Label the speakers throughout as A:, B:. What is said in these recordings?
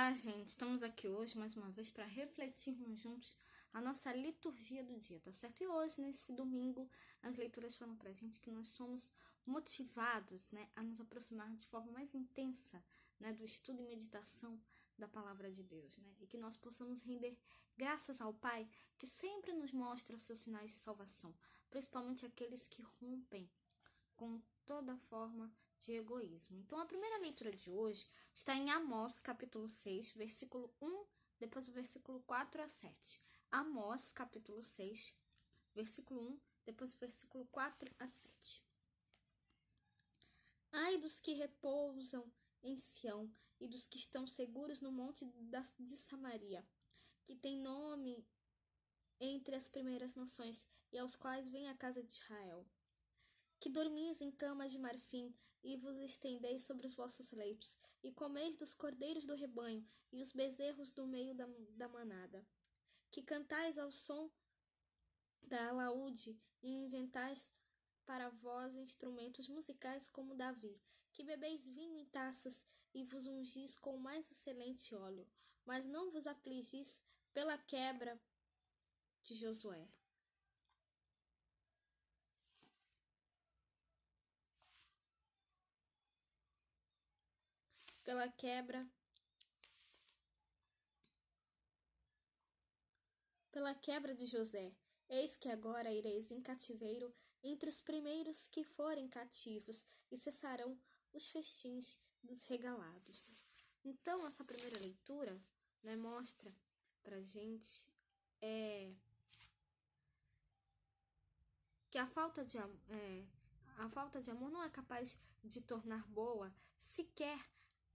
A: Olá, gente! Estamos aqui hoje mais uma vez para refletirmos juntos a nossa liturgia do dia, tá certo? E hoje, nesse domingo, as leituras falam pra gente que nós somos motivados, né, a nos aproximar de forma mais intensa, né, do estudo e meditação da palavra de Deus, né? E que nós possamos render graças ao Pai, que sempre nos mostra seus sinais de salvação, principalmente aqueles que rompem com toda forma de egoísmo. Então, a primeira leitura de hoje está em Amós, capítulo 6, versículo 1, depois o versículo 4 a 7. Amós, capítulo 6, versículo 1, depois o versículo 4 a 7. Ai dos que repousam em Sião e dos que estão seguros no monte de Samaria, que tem nome entre as primeiras nações e aos quais vem a casa de Israel. Que dormis em camas de marfim, e vos estendeis sobre os vossos leitos, e comeis dos cordeiros do rebanho, e os bezerros do meio da manada. Que cantais ao som da alaúde, e inventais para vós instrumentos musicais como Davi. Que bebeis vinho em taças, e vos ungis com o mais excelente óleo, mas não vos afligis pela quebra de Josué. Pela quebra de José. Eis que agora ireis em cativeiro entre os primeiros que forem cativos, e cessarão os festins dos regalados. Então, essa primeira leitura, né, mostra pra gente que a falta de amor não é capaz de tornar boa sequer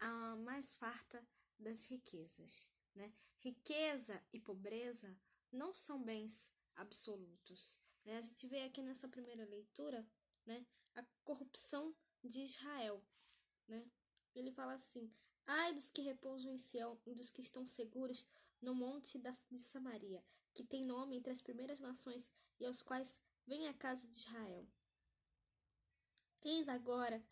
A: a mais farta das riquezas, né? Riqueza e pobreza não são bens absolutos, né? A gente vê aqui nessa primeira leitura, né, a corrupção de Israel, né? Ele fala assim: ai dos que repousam em Sião e dos que estão seguros no monte de Samaria, que tem nome entre as primeiras nações e aos quais vem a casa de Israel. Eis agora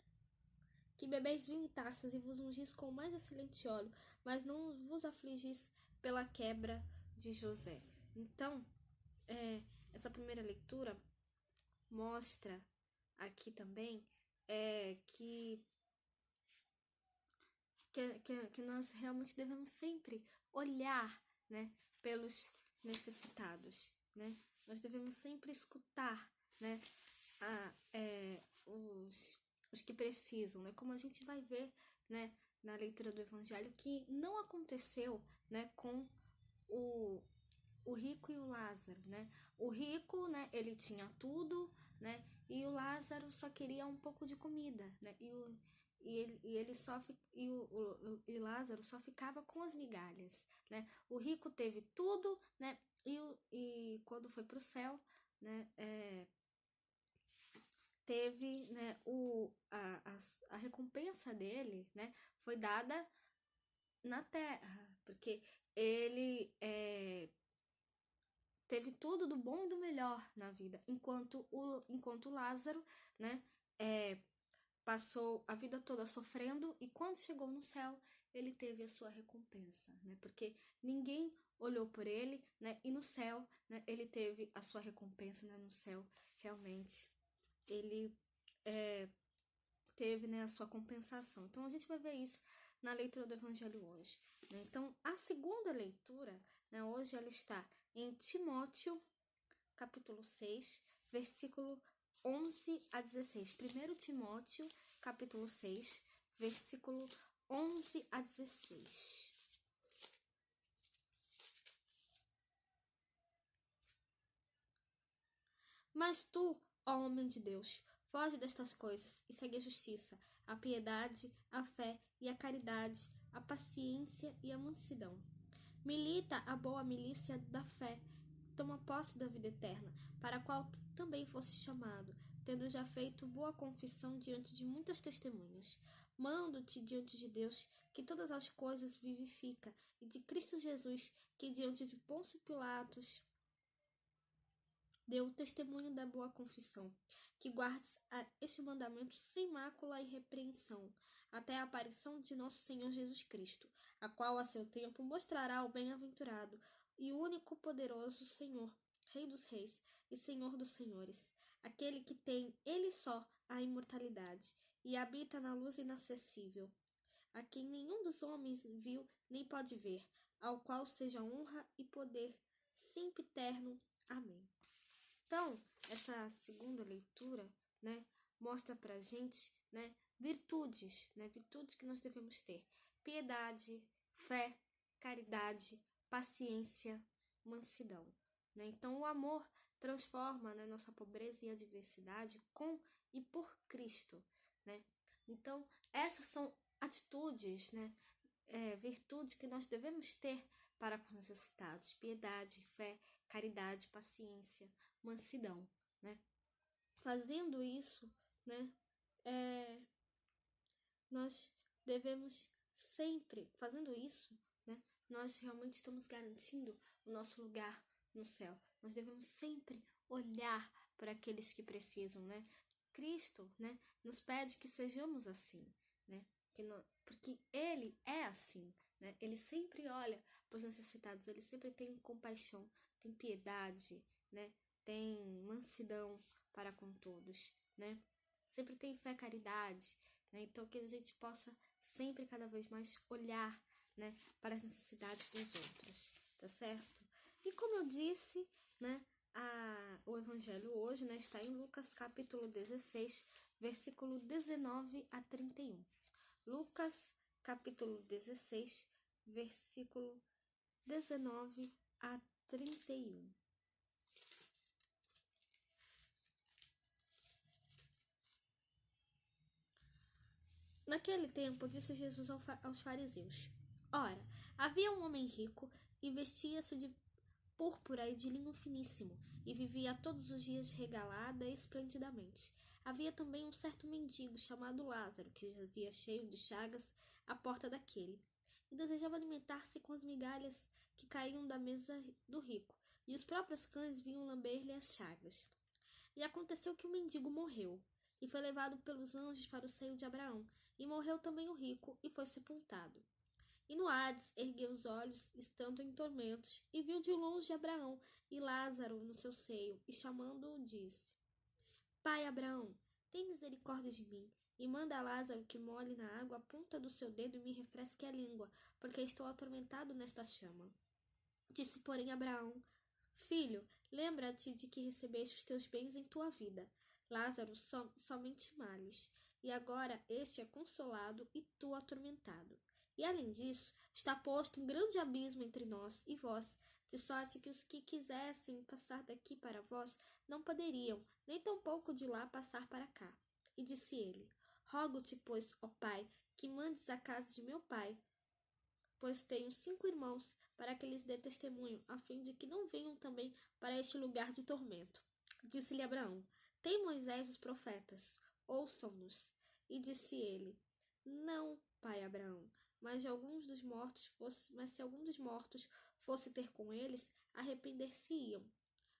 A: que bebeis vinho em taças e vos ungis com o mais excelente óleo, mas não vos afligis pela quebra de José. Então, essa primeira leitura mostra aqui também que nós realmente devemos sempre olhar, né, pelos necessitados, né? Nós devemos sempre escutar, né, os que precisam, né? Como a gente vai ver, né, na leitura do Evangelho, que não aconteceu, né, com o rico e o Lázaro, né? O rico, né, ele tinha tudo, né? E o Lázaro só queria um pouco de comida, né? E Lázaro só ficava com as migalhas, né? O rico teve tudo, né? E quando foi para o céu, né? Teve, né? A recompensa dele, né? Foi dada na terra, porque ele teve tudo do bom e do melhor na vida, enquanto Lázaro, né, passou a vida toda sofrendo, e quando chegou no céu, ele teve a sua recompensa, né, porque ninguém olhou por ele, né, e no céu, né, ele teve a sua recompensa, né, no céu, realmente, ele teve, né, a sua compensação. Então, a gente vai ver isso na leitura do Evangelho hoje, né? Então, a segunda leitura, né, hoje ela está em Timóteo, capítulo 6, versículo 11 a 16. 1 Timóteo, capítulo 6, versículo 11 a 16. Mas tu, ó homem de Deus, foge destas coisas e segue a justiça, a piedade, a fé e a caridade, a paciência e a mansidão. Milita a boa milícia da fé, toma posse da vida eterna, para a qual também fosse chamado, tendo já feito boa confissão diante de muitas testemunhas. Mando-te diante de Deus, que todas as coisas vivifica, e de Cristo Jesus, que diante de Pôncio Pilatos deu testemunho da boa confissão, que guardes este mandamento sem mácula e repreensão, até a aparição de nosso Senhor Jesus Cristo, a qual a seu tempo mostrará o bem-aventurado e único poderoso Senhor, Rei dos Reis e Senhor dos Senhores, aquele que tem, ele só, a imortalidade, e habita na luz inacessível, a quem nenhum dos homens viu nem pode ver, ao qual seja honra e poder, sempre eterno. Amém. Então, essa segunda leitura, né, mostra pra gente, né, virtudes que nós devemos ter: piedade, fé, caridade, paciência, mansidão, né? Então, o amor transforma, né, nossa pobreza e adversidade com e por Cristo, né? Então, essas são atitudes, né, virtudes que nós devemos ter para com os necessitados: piedade, fé, caridade, paciência, mansidão, né? Fazendo isso, né, nós devemos sempre, fazendo isso, né, nós realmente estamos garantindo o nosso lugar no céu. Nós devemos sempre olhar para aqueles que precisam, né? Cristo, né, nos pede que sejamos assim, né? Porque Ele é assim, né? Ele sempre olha para os necessitados, Ele sempre tem compaixão, tem piedade, né? Tem mansidão para com todos, né? Sempre tem fé, caridade, né? Então que a gente possa sempre cada vez mais olhar, né, para as necessidades dos outros, tá certo? E como eu disse, né, o evangelho hoje, né, está em Lucas capítulo 16, versículo 19 a 31. Lucas capítulo 16, versículo 19 a 31. Naquele tempo, disse Jesus aos fariseus: Ora, havia um homem rico e vestia-se de púrpura e de linho finíssimo, e vivia todos os dias regalada esplendidamente. Havia também um certo mendigo chamado Lázaro, que jazia cheio de chagas à porta daquele, e desejava alimentar-se com as migalhas que caíam da mesa do rico, e os próprios cães vinham lamber-lhe as chagas. E aconteceu que o mendigo morreu, e foi levado pelos anjos para o seio de Abraão, e morreu também o rico, e foi sepultado. E no Hades ergueu os olhos, estando em tormentos, e viu de longe Abraão e Lázaro no seu seio, e chamando-o, disse: Pai Abraão, tem misericórdia de mim, e manda a Lázaro que molhe na água a ponta do seu dedo e me refresque a língua, porque estou atormentado nesta chama. Disse, porém, Abraão: Filho, lembra-te de que recebeste os teus bens em tua vida. Lázaro somente males, e agora este é consolado e tu atormentado. E além disso, está posto um grande abismo entre nós e vós, de sorte que os que quisessem passar daqui para vós não poderiam, nem tampouco de lá passar para cá. E disse ele: Rogo-te, pois, ó Pai, que mandes à casa de meu pai, pois tenho 5 irmãos, para que lhes dê testemunho, a fim de que não venham também para este lugar de tormento. Disse-lhe Abraão: Tem Moisés os profetas, ouçam-nos. E disse ele: Não, pai Abraão, mas se algum dos mortos fosse ter com eles, arrepender-se-iam.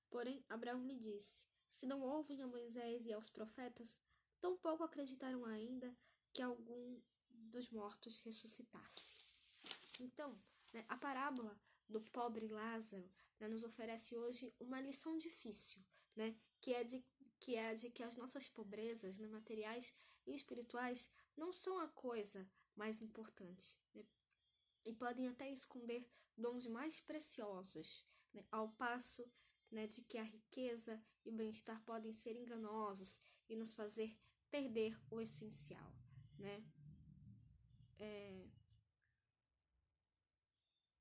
A: Porém, Abraão lhe disse: Se não ouvem a Moisés e aos profetas, tampouco acreditaram ainda que algum dos mortos ressuscitasse. Então, né, a parábola do pobre Lázaro, né, nos oferece hoje uma lição difícil, né, que é de que as nossas pobrezas, né, materiais e espirituais não são a coisa mais importante, né, e podem até esconder dons mais preciosos, né, ao passo, né, de que a riqueza e o bem-estar podem ser enganosos e nos fazer perder o essencial, né?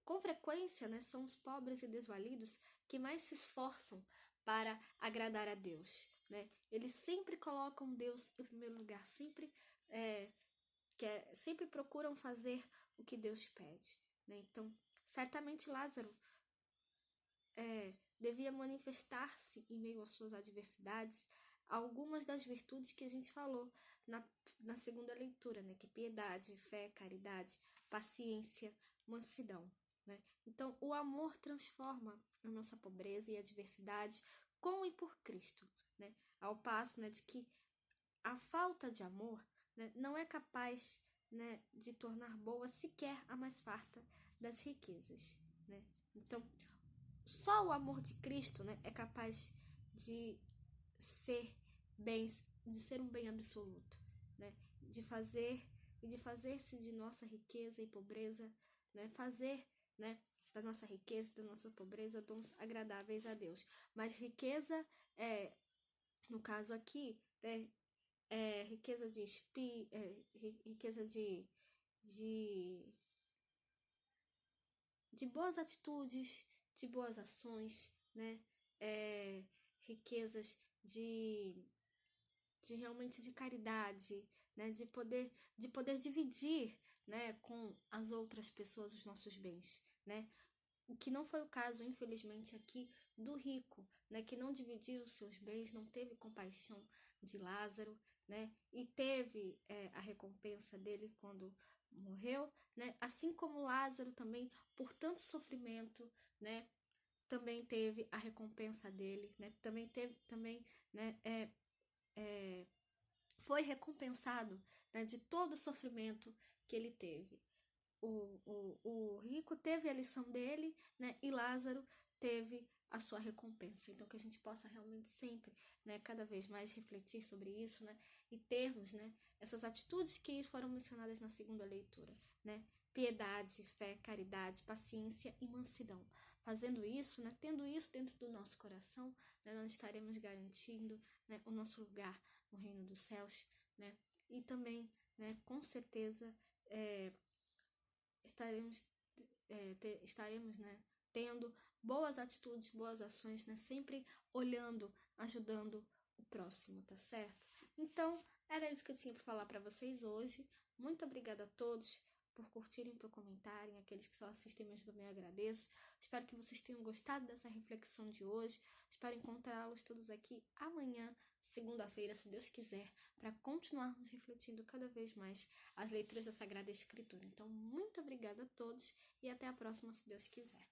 A: Com frequência, né, são os pobres e desvalidos que mais se esforçam para agradar a Deus, né? Eles sempre colocam Deus em primeiro lugar, sempre procuram fazer o que Deus pede, né? Então, certamente Lázaro devia manifestar-se em meio às suas adversidades algumas das virtudes que a gente falou na segunda leitura, né? Que é piedade, fé, caridade, paciência, mansidão, né? Então, o amor transforma a nossa pobreza e adversidade com e por Cristo, né? Ao passo, né, de que a falta de amor, né, não é capaz né, de tornar boa sequer a mais farta das riquezas, né? Então, só o amor de Cristo, né, é capaz de ser de ser um bem absoluto, né? De fazer-se de nossa riqueza e pobreza, né? Fazer, né, da nossa riqueza, da nossa pobreza, dons agradáveis a Deus. Mas riqueza no caso aqui, riqueza de riqueza de boas atitudes, de boas ações, né? Riquezas de realmente de caridade, né? De poder dividir, né, com as outras pessoas os nossos bens, né? O que não foi o caso, infelizmente, aqui do rico, né, que não dividiu os seus bens, não teve compaixão de Lázaro, né, e teve a recompensa dele quando morreu, né, assim como Lázaro também, por tanto sofrimento, né, também teve a recompensa dele, né, né, foi recompensado, né, de todo o sofrimento que ele teve. O rico teve a lição dele, né, e Lázaro teve a sua recompensa. Então, que a gente possa realmente sempre, né, cada vez mais refletir sobre isso, né, e termos, né, essas atitudes que foram mencionadas na segunda leitura, né, piedade, fé, caridade, paciência e mansidão. Fazendo isso, né, tendo isso dentro do nosso coração, né, nós estaremos garantindo, né, o nosso lugar no reino dos céus, né, e também, né, com certeza, estaremos, né, tendo boas atitudes, boas ações, né, sempre olhando, ajudando o próximo, tá certo? Então, era isso que eu tinha para falar para vocês hoje. Muito obrigada a todos por curtirem, por comentarem. Aqueles que só assistem mesmo também agradeço. Espero que vocês tenham gostado dessa reflexão de hoje. Espero encontrá-los todos aqui amanhã, segunda-feira, se Deus quiser, para continuarmos refletindo cada vez mais as leituras da Sagrada Escritura. Então, muito obrigada a todos e até a próxima, se Deus quiser.